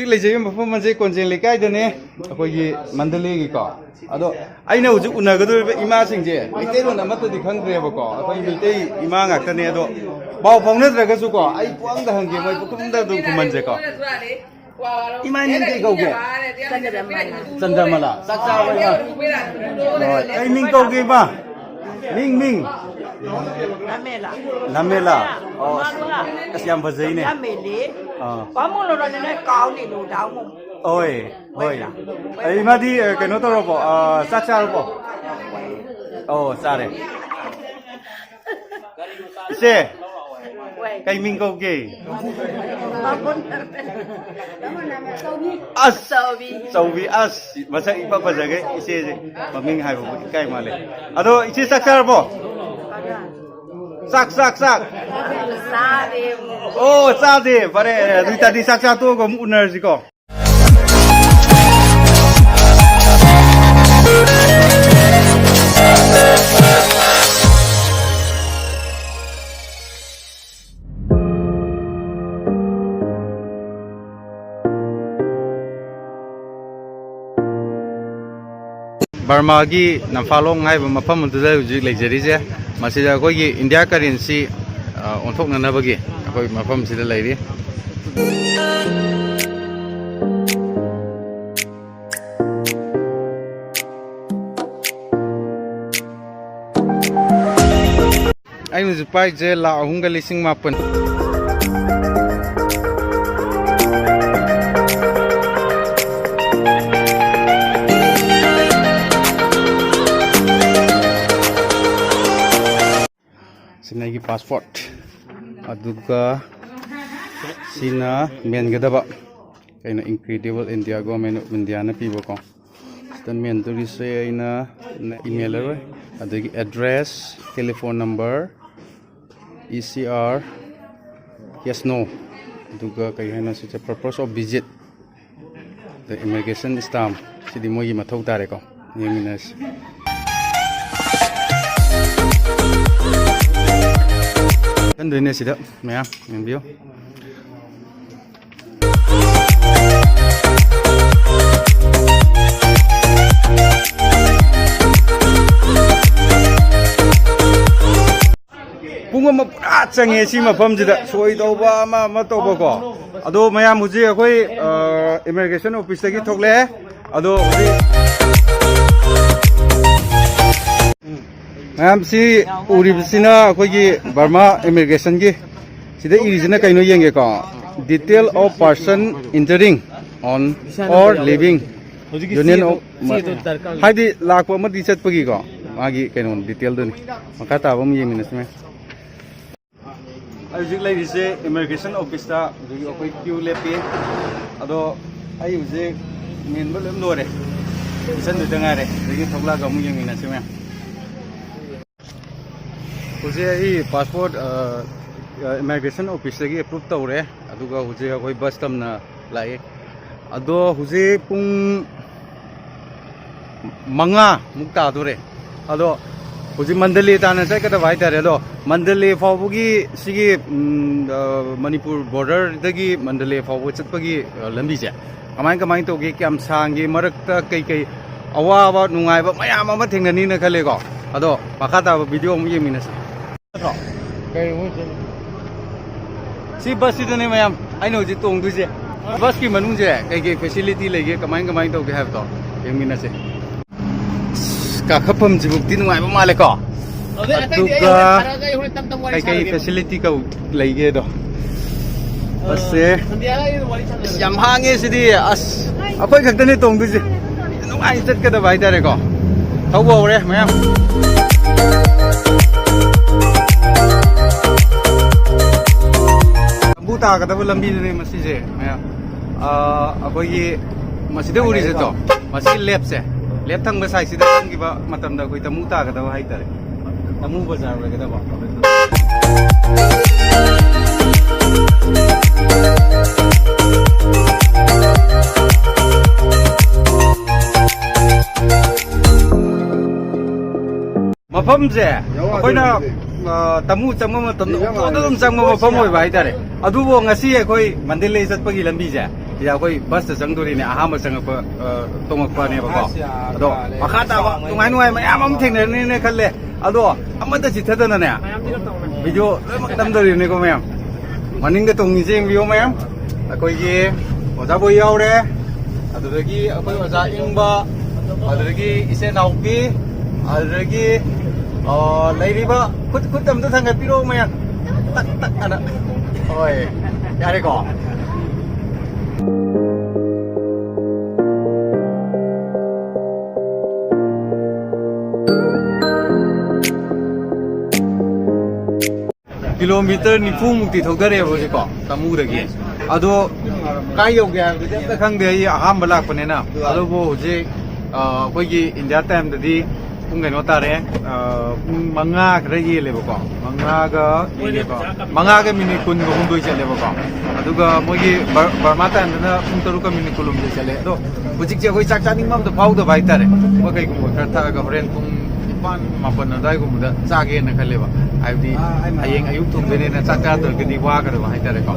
लेजे मफम मजे कोंजें लेकाइदने अखोगी मंडलेगी को अदो आइना हुजु उनगदो इमा सिंजे मितेरोन अमतदि खंग्रेबको अखोई मिते इमा ngakतने अदो बाव फाउनद्रगसु को आई पुंगदा हंगे मै पुकुमदा दु कुमनजे को इमा निंगे गौगे चंद्रमला साचा वया आई मिंग गौगे बा Ming Lamela. Lamela. Oh, kasiam bazai ne. Lameli. Kamu lo dah ni kau ni lo dah mu. Oi. Ai madi keno to robo. Sacha robo. Oh, sare. Se. Kai mingko ke. As. Sawi as. Masa ipa bazagai ise maming hai robo kai male. Ado ise sacha robo. Sak. Oh, sade. Pare, tadi sak satu ko unar sih ko. Burma gi namfalong hai mafam tu dah uji lejari je. Masih dah kau gi India currency untuk nana bagi. Kau mafam sida lagi. Ayo zupai je la hungga lising mapen. Sini lagi passport, aduga sina main gadaba, kaina Incredible India government India na pibo ko. Sita main tu risai na email ero, adagi address, telephone number, ECR, yes no, aduga kaya na sita purpose of visit, the immigration stamp, sidi mo yung matau tare ko, yung minas. Kan dunia sida, maya, yang bio. Bunga mapurat sange si mafam sida, soy tau ba ma tau ba ko. Ado maya muji akoi immigration office lagi thokle, ado Ma'am si uribsina akogi Burma immigration gi sida irisina kaino yenge ko detail of person entering on or leaving union of haidi lakwa mati chatpagi ko magi kaino detail dun makata bam yemina sme ajik lai dise immigration office ta jogi akoi queue lepe ado ai uje main bolem dore isan du dangare jogi thokla ga mu yemina sme Uji passport immigration office lagi approve tau re, aduga uji koi bus tam na lai, ado uji pung manga mukta tu re, ado uji mandali tanah saya kata baik tadi ado mandali faubugi sigi Manipur border lagi mandali faubu cet pagi lambi je, kamain tu ge kiam sangi merak kai awa nungai ba maya mama tinggal ni nak kali ko, ado makata video mungkin minus. Si bus itu ni macam, I know je tong tu je. Bus ki manung je, kayak facility lagi, kemain tu ke have tu, yang mina se. Kakapam je bukti nungai pemale ko. Aduga, kayak facility kau lagi tu. Bus se, siam hangi sedih as. Apa yang kata ni tong tu je? Nungai cet kata baik dah ko. Tahu bawa re, macam. Buta kata bulan biru ni masih je, ya. Apa ye masih dah uri je tu, masih left se, left thang besar sih dah kita macam dah kau tamu ta kata bahai tadi, tamu besar boleh kata bah. Mafam je, apa nak tamu cangma matam, orang cangma mafam oi bahai tadi. Aduh, ngasi koi mandalay sat pagi lambi je. ꯁꯤꯗ ꯑꯩꯈꯣꯏ ꯕꯁꯇ ꯆꯪꯗꯣꯔꯤꯅꯦ ꯑꯍꯥꯟꯕ ꯆꯪꯉꯛꯄ ꯇꯣꯡꯉꯛꯄꯅꯦꯕꯀꯣ ꯑꯗꯣ ꯃꯈꯥ ꯇꯥꯕ ꯅꯨꯡꯉꯥꯏ ꯃꯌꯥꯝ ꯑꯃ ꯊꯦꯡꯅꯔꯅꯤꯅ ꯈꯜꯂꯦ ꯑꯗꯣ ꯑꯃꯠꯇ ꯆꯤꯊꯗꯅꯅꯦ ꯚꯤꯗꯤꯑꯣ ꯂꯣꯏꯅꯃꯛ ꯅꯝꯗꯣꯔꯤꯕꯅꯤꯀꯣ ꯃꯌꯥꯝ ꯃꯅꯤꯡꯗ ꯇꯣꯡꯉꯤꯁꯦ ꯌꯦꯡꯕꯤꯌꯣ ꯃꯌꯥꯝ ꯑꯩꯈꯣꯏꯒꯤ ꯑꯣꯖꯥ ꯕꯣꯏ ꯌꯥꯎꯔꯦ ꯑꯗꯨꯗꯒꯤ ꯑꯩꯈꯣꯏ ꯑꯣꯖꯥ ꯏꯪꯕ ꯑꯗꯨꯗꯒꯤ ꯏꯆꯦ ꯅꯥꯎꯄꯤ ꯑꯗꯨꯗꯒꯤ ꯂꯩꯔꯤꯕ ꯈꯨꯠ ꯑꯝꯇ ꯊꯥꯡꯒꯠꯄꯤꯔꯛꯑꯣ ꯃꯌꯥꯝ ꯇꯛ ꯇꯛ ꯑꯅ ꯍꯣꯏ ꯌꯥꯔꯦꯀꯣ ꯀꯤꯂꯣꯃꯤꯇꯔ 40ꯃꯨꯛꯇꯤ ꯊꯧꯗꯔꯦꯕ ꯍꯧꯖꯤꯛꯀꯣ ꯇꯃꯨꯗꯒꯤ ꯑꯗꯣ ꯀꯥꯏ ꯌꯧꯒꯦ ꯍꯥꯏꯕꯗꯤ ꯑꯝꯇ ꯈꯪꯗꯦ ꯑꯩ ꯑꯍꯥꯟꯕ ꯂꯥꯛꯄꯅꯤꯅ ꯑꯗꯨꯕꯨ ꯍꯧꯖꯤꯛ ꯑꯩꯈꯣꯏꯒꯤ ꯏꯟꯗꯤꯌꯥ ꯇꯥꯏꯝꯗꯗꯤ ꯄꯨꯡ ꯀꯩꯅꯣ ꯇꯥꯔꯦ ꯄꯨꯡ 5 ꯈꯔ ꯍꯦꯜꯂꯦꯕꯀꯣ 5ꯒ ꯃꯤꯅꯤꯠ 16 ꯆꯠꯂꯦꯕꯀꯣ ꯑꯗꯨꯒ ꯃꯣꯏꯒꯤ ꯕꯔꯃꯥ ꯇꯥꯏꯝꯗꯅ ꯄꯨꯡ 6ꯒ ꯃꯤꯅꯤꯠ 16 ꯆꯠꯂꯦ ꯑꯗꯣ ꯍꯧꯖꯤꯛꯁꯦ ꯑꯩꯈꯣꯏ ꯆꯥꯛ ꯆꯥꯅꯤꯡꯕ ꯑꯝꯇ ꯐꯥꯎꯗꯕ ꯍꯥꯏꯇꯥꯔꯦ ꯑꯩꯈꯣꯏ ꯀꯩꯒꯨꯝꯕ ꯈꯔ ꯊꯛꯑꯒ ꯍꯣꯔꯦꯟ ꯄꯨꯡ 9-10 ꯑꯗꯨꯋꯥꯏꯒꯨꯝꯕꯗ ꯆꯥꯒꯦꯅ ꯈꯜꯂꯦꯕ ꯍꯥꯏꯕꯗꯤ ꯍꯌꯦꯡ ꯑꯌꯨꯛ ꯊꯣꯡꯗꯣꯏꯅꯦꯅ ꯆꯥꯛ ꯆꯥꯗ꯭ꯔꯒꯗꯤ ꯋꯥꯒꯗꯕ ꯍꯥꯏꯇꯥꯔꯦꯀꯣ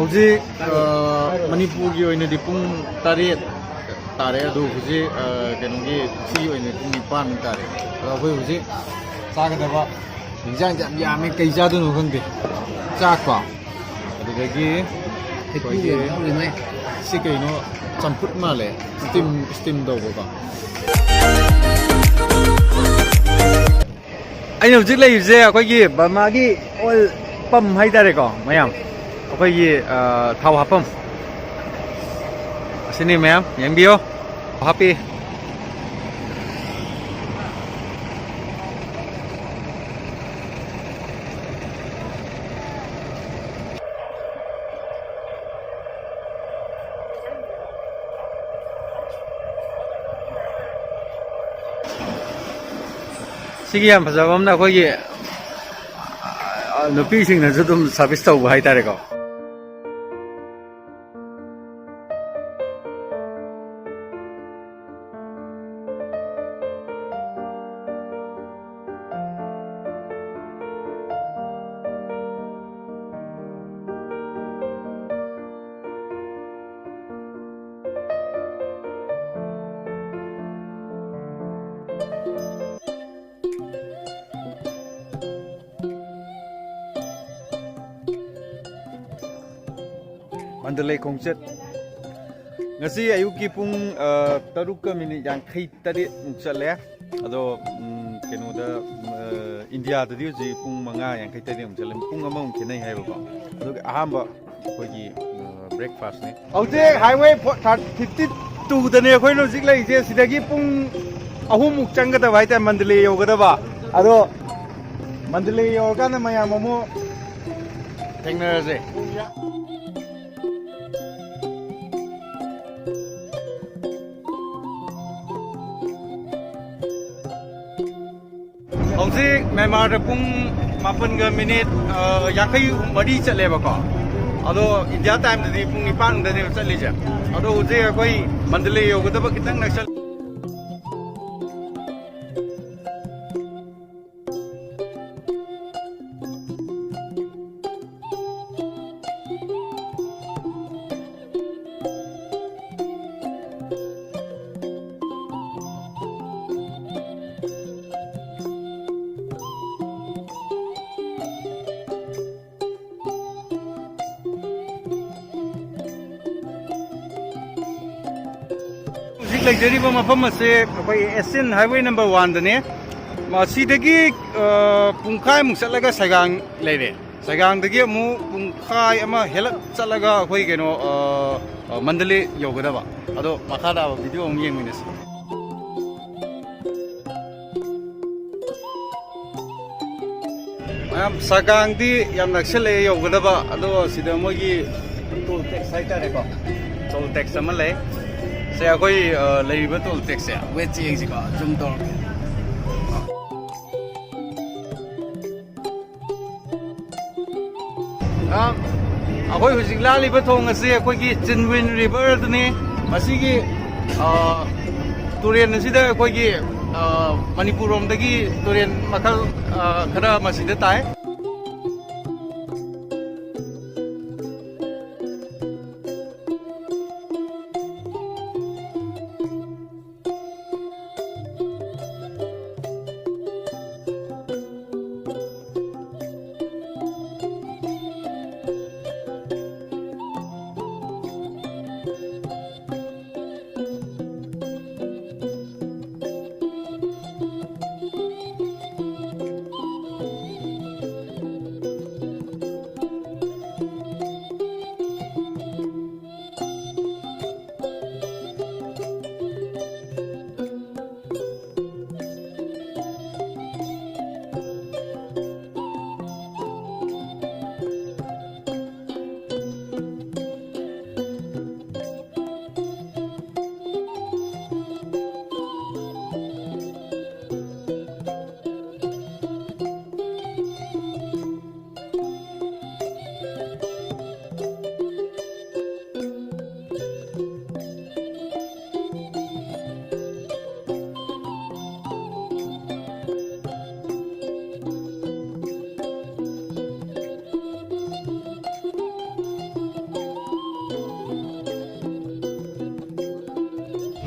ꯍꯧꯖꯤꯛ ꯃꯅꯤꯄꯨꯔꯒꯤ ꯑꯣꯏꯅꯗꯤ ꯄꯨꯡ 8 ꯇꯥꯔꯦ ꯑꯗꯨ ꯍꯧꯖꯤꯛ ꯀꯩꯅꯣꯒꯤ ꯁꯤꯒꯤ ꯑꯣꯏꯅꯗꯤ ꯄꯨꯡ 9 ꯇꯥꯔꯦ ꯑꯗꯣ ꯑꯩꯈꯣꯏ ꯍꯧꯖꯤꯛ ꯆꯥꯒꯗꯕ ꯌꯦꯟꯖꯥꯡꯁꯦ ꯌꯥꯝ ꯌꯥꯝꯃꯦ ꯀꯩ ꯆꯥꯗꯣꯏꯅꯣ ꯈꯪꯗꯦ ꯆꯥꯛꯀꯣ ꯑꯗꯨꯗꯒꯤ ꯑꯩꯈꯣꯏꯒꯤ ꯁꯤ ꯀꯩꯅꯣ ꯆꯝꯐꯨꯠ ꯃꯥꯜꯂꯦ ꯁ꯭ꯇꯤꯝ ꯇꯧꯕꯀꯣ ꯑꯩꯅ ꯍꯧꯖꯤꯛ ꯂꯩꯔꯤꯁꯦ ꯑꯩꯈꯣꯏꯒꯤ ꯕꯔꯃꯥꯒꯤ ꯑꯣꯏꯜ ꯄꯝ ꯍꯥꯏꯇꯥꯔꯦꯀꯣ ꯃꯌꯥꯝ ꯑꯩꯈꯣꯏꯒꯤ ꯊꯥꯎ ꯍꯥꯞꯐꯝ ꯑꯁꯤꯅꯤ ꯃꯌꯥꯝ ꯌꯦꯡꯕꯤꯌꯣ ꯍꯥꯞꯄꯤ ꯁꯤꯒꯤ ꯌꯥꯝ ꯐꯖꯕ ꯑꯃꯅ ꯑꯩꯈꯣꯏꯒꯤ ꯅꯨꯄꯤꯁꯤꯡꯅꯁꯨ ꯑꯗꯨꯝ ꯁꯥꯔꯚꯤꯁ ꯇꯧꯕ ꯍꯥꯏꯇꯥꯔꯦꯀꯣ ꯃꯟꯗꯂꯩ ꯈꯣꯡꯆꯠ ꯉꯁꯤ ꯑꯌꯨꯛꯀꯤ ꯄꯨꯡ 7:53ꯃꯨꯛ ꯆꯠꯂꯦ ꯑꯗꯣ ꯀꯩꯅꯣꯗ ꯏꯟꯗꯤꯌꯥꯗꯗꯤ ꯍꯧꯖꯤꯛ ꯄꯨꯡ 5:53ꯃꯨꯛ ꯆꯠꯂꯦ ꯄꯨꯡ ꯑꯃꯃꯨꯛ ꯈꯦꯠꯅꯩ ꯍꯥꯏꯕꯀꯣ ꯑꯗꯨꯒ ꯑꯍꯥꯟꯕ ꯑꯩꯈꯣꯏꯒꯤ ꯕ꯭ꯔꯦꯛꯐꯥꯁꯅꯦ ꯍꯧꯖꯤꯛ ꯍꯥꯏꯋꯦ 52ꯗꯅꯦ ꯑꯩꯈꯣꯏꯅ ꯍꯧꯖꯤꯛ ꯂꯩꯔꯤꯁꯦ ꯁꯤꯗꯒꯤ ꯄꯨꯡ 3ꯃꯨꯛ ꯆꯪꯒꯗꯕ ꯍꯥꯏꯇꯥꯔꯦ ꯃꯟꯗꯂꯦ ꯌꯧꯒꯗꯕ ꯑꯗꯣ ꯃꯟꯗꯂꯦ ꯌꯧꯔꯀꯥꯟꯗ ꯃꯌꯥꯝ ꯑꯃꯨꯛ ꯊꯦꯡꯅꯔꯁꯦ ꯍꯧꯖꯤꯛ ꯃꯦꯟꯃꯥꯔꯗ ꯄꯨꯡ 9:53 ꯆꯠꯂꯦꯕꯀꯣ ꯑꯗꯣ ꯏꯟꯗꯤꯌꯥ ꯇꯥꯏꯝꯗꯗꯤ ꯄꯨꯡ 9ꯗꯅꯦꯕ ꯆꯠꯂꯤꯁꯦ ꯑꯗꯣ ꯍꯧꯖꯤꯛ ꯑꯩꯈꯣꯏ ꯃꯟꯗꯂꯦ ꯌꯧꯒꯗꯕ ꯈꯤꯇꯪ ꯅꯛꯁꯜ ꯂꯩꯖꯔꯤꯕ ꯃꯐꯝ ꯑꯁꯤ ꯑꯩꯈꯣꯏ ꯑꯦꯁꯤꯌꯟ ꯍꯥꯏꯋꯦ ꯅꯝꯕꯔ 1ꯗꯅꯦ ꯃꯁꯤꯗꯒꯤ ꯄꯨꯡꯈꯥꯏꯃꯨꯛ ꯆꯠꯂꯒ ꯁꯩꯒꯥꯡ ꯂꯩꯔꯦ ꯁꯩꯒꯥꯡꯗꯒꯤ ꯑꯃꯨꯛ ꯄꯨꯡꯈꯥꯏ ꯑꯃ ꯍꯦꯜꯂꯞ ꯆꯠꯂꯒ ꯑꯩꯈꯣꯏ ꯀꯩꯅꯣ ꯃꯟꯗꯂꯦ ꯌꯧꯒꯗꯕ ꯑꯗꯣ ꯃꯈꯥ ꯇꯥꯕ ꯚꯤꯗꯤꯑꯣ ꯑꯃꯨꯛ ꯌꯦꯡꯃꯤꯟꯅꯁꯤ ꯁꯒꯥꯡꯗꯤ ꯌꯥꯝ ꯅꯛꯁꯜꯂꯛꯑꯦ ꯌꯧꯒꯗꯕ ꯑꯗꯣ ꯁꯤꯗ ꯃꯣꯏꯒꯤ ꯇꯣꯜ ꯇꯦꯛꯁ ꯍꯥꯏꯇꯥꯔꯦꯀꯣ ꯇꯣꯜ ꯇꯦꯛꯁ ꯑꯃ ꯂꯩ ꯁꯦ ꯑꯩꯈꯣꯏ ꯂꯩꯔꯤꯕ ꯇꯣꯜ ꯇꯦꯛꯁꯁꯦ ꯋꯦꯠ ꯌꯦꯡꯁꯤꯀꯣ ꯖꯨꯝ ꯇꯧꯔꯒꯦ ꯑꯩꯈꯣꯏ ꯍꯧꯖꯤꯛ ꯂꯥꯜꯂꯤꯕ ꯊꯣꯡ ꯑꯁꯤ ꯑꯩꯈꯣꯏꯒꯤ ꯆꯤꯟꯋꯤꯟ ꯔꯤꯚꯔꯗꯨꯅꯤ ꯃꯁꯤꯒꯤ ꯇꯨꯔꯦꯟ ꯑꯁꯤꯗ ꯑꯩꯈꯣꯏꯒꯤ ꯃꯅꯤꯄꯨꯔ ꯔꯣꯝꯗꯒꯤ ꯇꯨꯔꯦꯟ ꯃꯈꯜ ꯈꯔ ꯃꯁꯤꯗ ꯇꯥꯏ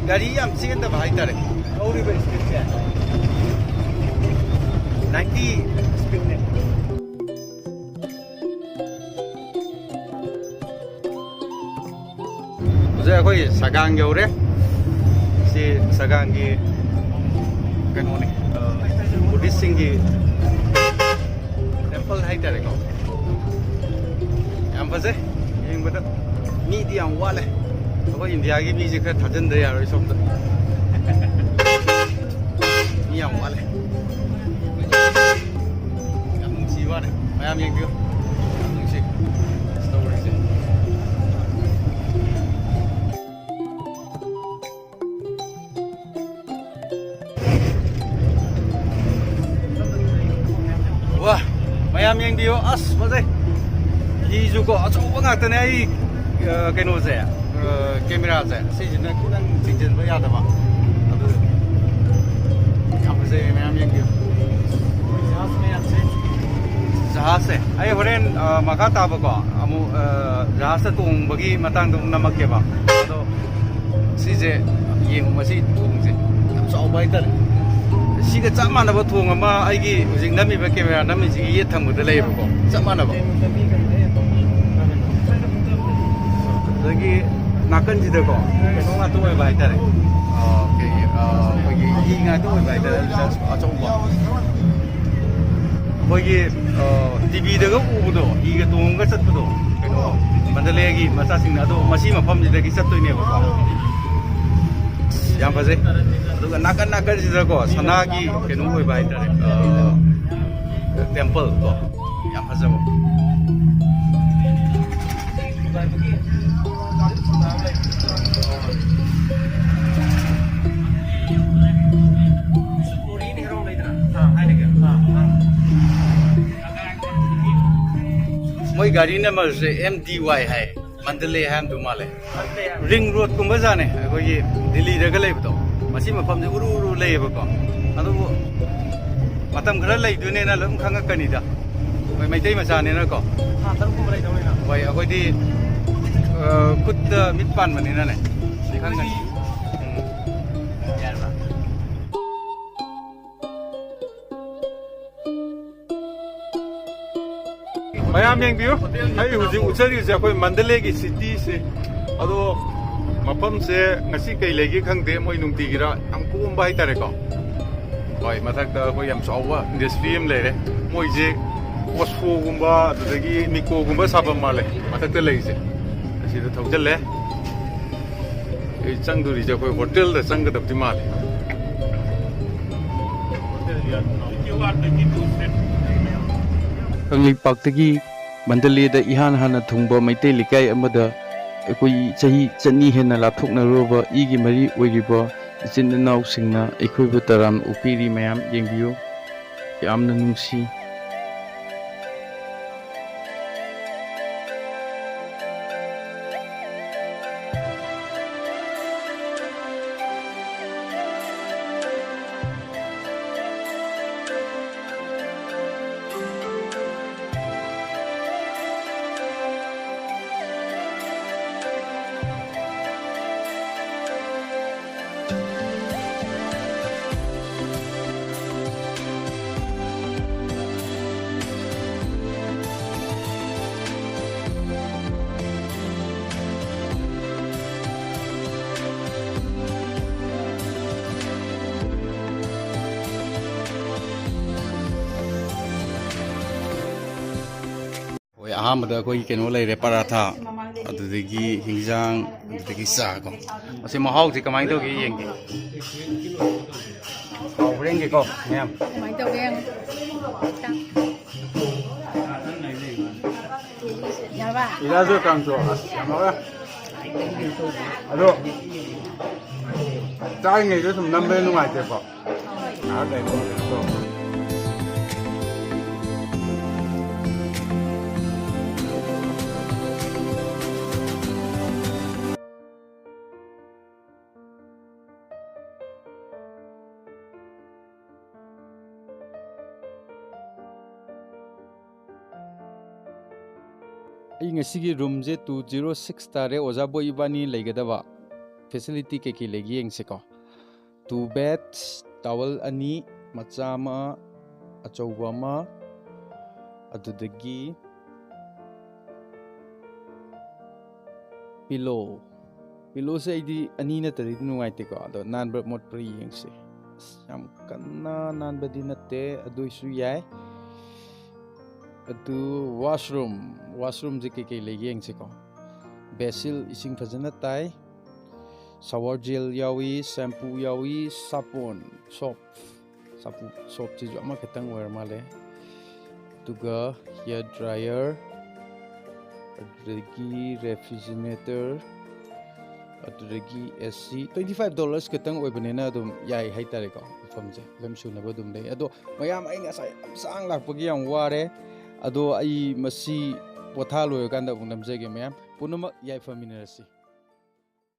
ꯒꯥꯔꯤ ꯌꯥꯝ ꯆꯦꯟꯗꯕ ꯍꯥꯏꯇꯥꯔꯦ ꯊꯧꯔꯤꯕ ꯁ꯭ꯄꯤꯗꯁꯦ 90 ꯁ꯭ꯄꯤꯗꯅꯦ ꯍꯧꯖꯤꯛ ꯑꯩꯈꯣꯏ ꯁꯒꯥꯡ ꯌꯧꯔꯦ ꯁꯤ ꯁꯒꯥꯡꯒꯤ ꯀꯩꯅꯣꯅꯤ ꯕꯨꯙꯤꯁꯁꯤꯡꯒꯤ ꯇꯦꯝꯄꯜ ꯍꯥꯏꯇꯥꯔꯦꯀꯣ ꯌꯥꯝ ꯐꯖꯩ ꯌꯦꯡꯕꯗ ꯃꯤꯗꯤ ꯌꯥꯝ ꯋꯥꯠꯂꯦ ꯑꯩꯈꯣꯏ ꯏꯟꯗꯤꯌꯥꯒꯤ ꯃꯤꯁꯦ ꯈꯔ ꯊꯥꯖꯤꯟꯗ ꯌꯥꯔꯣꯏ ꯁꯣꯝꯗ ꯃꯤ ꯌꯥꯝ ꯋꯥꯠꯂꯦ ꯌꯥꯝ ꯅꯨꯡꯁꯤ ꯋꯥꯅꯦ ꯃꯌꯥꯝ ꯌꯦꯡꯕꯤꯌꯨ ꯅꯨꯡꯁꯤ ꯇꯧꯔꯤꯁꯦ ꯋꯥ ꯃꯌꯥꯝ ꯌꯦꯡꯕꯤꯌꯨ ꯑꯁ ꯐꯖꯩ ꯍꯤꯁꯨꯀꯣ ꯑꯆꯧꯕ ꯉꯥꯛꯇꯅꯦ ꯑꯩ ꯀꯩꯅꯣꯁꯦ ꯀꯦꯃꯦꯔꯥꯁꯦ ꯁꯤꯁꯤꯅ ꯈꯤꯇꯪ ꯆꯤꯡꯁꯤꯟꯕ ꯌꯥꯗꯕ ꯑꯗꯨ ꯌꯥꯝ ꯐꯖꯩ ꯃꯌꯥꯝ ꯌꯦꯡꯕꯤꯌꯨ ꯖꯍꯥꯖꯁꯦ ꯑꯩ ꯍꯣꯔꯦꯟ ꯃꯈꯥ ꯇꯥꯕꯀꯣ ꯑꯃꯨꯛ ꯖꯍꯥꯖꯇ ꯇꯣꯡꯕꯒꯤ ꯃꯇꯥꯡꯗ ꯑꯃꯨꯛ ꯅꯝꯃꯛꯀꯦꯕ ꯑꯗꯣ ꯁꯤꯁꯦ ꯌꯦꯡꯉꯨ ꯃꯁꯤ ꯊꯣꯡꯁꯦ ꯌꯥꯝ ꯆꯥꯎꯕ ꯍꯥꯏꯇꯥꯔꯦ ꯁꯤꯒ ꯆꯞ ꯃꯥꯟꯅꯕ ꯊꯣꯡ ꯑꯃ ꯑꯩꯒꯤ ꯍꯧꯖꯤꯛ ꯅꯝꯃꯤꯕ ꯀꯦꯃꯦꯔꯥ ꯅꯝꯃꯤꯁꯤꯒꯤ ꯌꯦꯠ ꯊꯪꯕꯗ ꯂꯩꯌꯦꯕꯀꯣ ꯆꯞ ꯃꯥꯟꯅꯕ ꯑꯗꯒꯤ ꯅꯥꯀꯟꯁꯤꯗꯀꯣ ꯀꯩꯅꯣ ꯉꯥꯛꯇ ꯑꯣꯏꯕ ꯍꯥꯏꯇꯥꯔꯦ ꯑꯩꯈꯣꯏꯒꯤ ꯍꯤ ꯉꯥꯛꯇ ꯑꯣꯏꯕ ꯍꯥꯏꯇꯥꯔꯦ ꯑꯆꯧꯕ ꯑꯩꯈꯣꯏꯒꯤ ꯇꯤꯚꯤꯗꯒ ꯎꯕꯗꯣ ꯍꯤꯒ ꯇꯣꯡꯉꯒ ꯆꯠꯄꯗꯣ ꯀꯩꯅꯣ ꯃꯟꯗꯂꯦꯒꯤ ꯃꯆꯥꯁꯤꯡꯅ ꯑꯗꯣ ꯃꯁꯤ ꯃꯐꯝꯁꯤꯗꯒꯤ ꯆꯠꯇꯣꯏꯅꯦꯕꯀꯣ ꯌꯥꯝ ꯐꯖꯩ ꯑꯗꯨꯒ ꯅꯥꯀꯟ ꯅꯥꯀꯟꯁꯤꯗꯀꯣ ꯁꯅꯥꯒꯤ ꯀꯩꯅꯣ ꯑꯣꯏꯕ ꯍꯥꯏꯇꯥꯔꯦ ꯇꯦꯝꯄꯜ ꯀꯣ ꯌꯥꯝ ꯐꯖꯕ मोई गाड़ी नंबर से MDY है मंडले है हम दुमाले रिंग रोड कुंभा जाने कोई ये दिल्ली जगह ले बताओ मसी मफम से उरु उरु ले बको अदो वो मतम घर ले दुने ना लम खंगा कनीदा कोई मैतई मचाने ना को हां तरु कुंभा ले जाने ना वही कोई दी खुद मिटपान बने ना ने दिखाने यार बा मयाम येंबियो अई हुजी उचरी जे कोई मंडले की सिटी से अदो मफम से ngasi kai legi khangde moi nungti gira am kum bai tare ko hoi mathak da koi yam chawa industry am le re moi je wasfo gumba adagi miko gumba sabam male mathak da lei je asi da thojal le ei changduri je koi hotel da chang da ti male hotel ya no you are the ꯀꯪꯂꯩꯄꯥꯛꯇꯒꯤ ꯃꯟꯗꯂꯦꯗ ꯏꯍꯥꯟ ꯍꯥꯟꯅ ꯊꯨꯡꯕ ꯃꯩꯇꯩ ꯂꯩꯀꯥꯏ ꯑꯃꯗ ꯑꯩꯈꯣꯏ ꯆꯍꯤ ꯆꯅꯤ ꯍꯦꯟꯅ ꯂꯥꯞꯊꯣꯛꯅꯔꯨꯔꯕ ꯏꯒꯤ ꯃꯔꯤ ꯑꯣꯏꯔꯤꯕ ꯏꯆꯤꯟ ꯏꯅꯥꯎꯁꯤꯡꯅ ꯑꯩꯈꯣꯏꯕꯨ ꯇꯔꯥꯝ ꯑꯣꯛꯄꯤꯔꯤ ꯃꯌꯥꯝ ꯌꯦꯡꯕꯤꯌꯨ ꯌꯥꯝꯅ ꯅꯨꯡꯁꯤ ꯍꯣꯏ ꯑꯍꯥꯟꯕꯗ ꯑꯩꯈꯣꯏ ꯀꯩꯅꯣ ꯂꯩꯔꯦ ꯄꯔꯥꯊꯥ ꯑꯗꯨꯗꯒꯤ ꯍꯤꯟꯖꯥꯡ ꯑꯗꯨꯗꯒꯤ ꯆꯥ ꯀꯣ ꯃꯁꯤ ꯃꯍꯥꯎꯁꯤ ꯀꯃꯥꯏꯅ ꯇꯧꯒꯦ ꯌꯦꯡꯒꯦ ꯍꯥꯎꯕ꯭ꯔꯥ ꯌꯦꯡꯒꯦꯀꯣ ꯃꯌꯥꯝ Kamain tawag yan. Yaba. 이라도 깡조 아마가 아도 짜잉이도 좀 남배는 거 같아 봐 아, 네, 또 ꯑꯩ ꯉꯁꯤꯒꯤ ꯔꯨꯝꯁꯦ 206 ꯇꯥꯔꯦ ꯑꯣꯖꯥꯕꯣꯏ ꯏꯕꯥꯅꯤ ꯂꯩꯒꯗꯕ ꯐꯦꯁꯤꯂꯤꯇꯤ ꯀꯩꯀꯩ ꯂꯩꯒꯦ ꯌꯦꯡꯁꯤꯀꯣ 2 ꯕꯦꯗꯁ ꯇꯥꯋꯜ 2 ꯃꯆꯥ ꯑꯃ ꯑꯆꯧꯕ ꯑꯃ ꯑꯗꯨꯗꯒꯤ ꯄꯤꯂꯣꯁꯦ ꯑꯩꯗꯤ 2 ꯅꯠꯇ꯭ꯔꯗꯤ ꯅꯨꯡꯉꯥꯏꯇꯦꯀꯣ ꯑꯗꯣ ꯅꯥꯟꯕ꯭ꯔꯥ ꯃꯣꯠꯄ꯭ꯔꯥ ꯌꯦꯡꯁꯤ ꯌꯥꯝ ꯀꯟꯅ ꯅꯥꯟꯕꯗꯤ ꯅꯠꯇꯦ ꯑꯗꯨꯏꯁꯨ ꯌꯥꯏ ꯑꯗꯨ ꯋꯥꯁꯔꯨꯝꯁꯦ ꯀꯩꯀꯩ ꯂꯩꯒꯦ ꯌꯦꯡꯁꯤꯀꯣ ꯕꯦꯁꯤꯜ ꯏꯁꯤꯡ ꯐꯖꯅ ꯇꯥꯏ ꯁꯥꯋꯔ ꯖꯦꯜ ꯌꯥꯎꯏ ꯁꯦꯝꯄꯨ ꯌꯥꯎꯏ ꯁꯥꯄꯣꯟ ꯁꯣꯞꯁꯤꯁꯨ ꯑꯃꯈꯛꯇꯪ ꯑꯣꯏꯔ ꯃꯥꯜꯂꯦ ꯑꯗꯨꯒ ꯍꯤꯌꯔ ꯗ꯭ꯔꯥꯏꯌꯔ ꯑꯗꯨꯗꯒꯤ ꯔꯦꯐ꯭ꯔꯤꯖꯤꯔꯦꯇꯔ ꯑꯗꯨꯗꯒꯤ AC $25 ꯈꯛꯇꯪ ꯑꯣꯏꯕꯅꯤꯅ ꯑꯗꯨꯝ ꯌꯥꯏ ꯍꯥꯏꯇꯥꯔꯦꯀꯣ ꯃꯐꯝꯁꯦ ꯂꯝ ꯁꯨꯅꯕ ꯑꯗꯨꯝ ꯂꯩ ꯑꯗꯣ ꯃꯌꯥꯝ ꯑꯩ ꯉꯁꯥꯏ ꯌꯥꯝ ꯆꯥꯡ ꯂꯥꯛꯄꯒꯤ ꯌꯥꯝ ꯋꯥꯔꯦ ꯑꯗꯣ ꯑꯩ ꯃꯁꯤ ꯄꯣꯊꯥ ꯂꯣꯏꯔꯀꯥꯟꯗ ꯑꯃꯨꯛ ꯅꯝꯖꯒꯦ ꯃꯌꯥꯝ ꯄꯨꯝꯅꯃꯛ ꯌꯥꯏꯐꯃꯤꯟꯅꯔꯁꯤ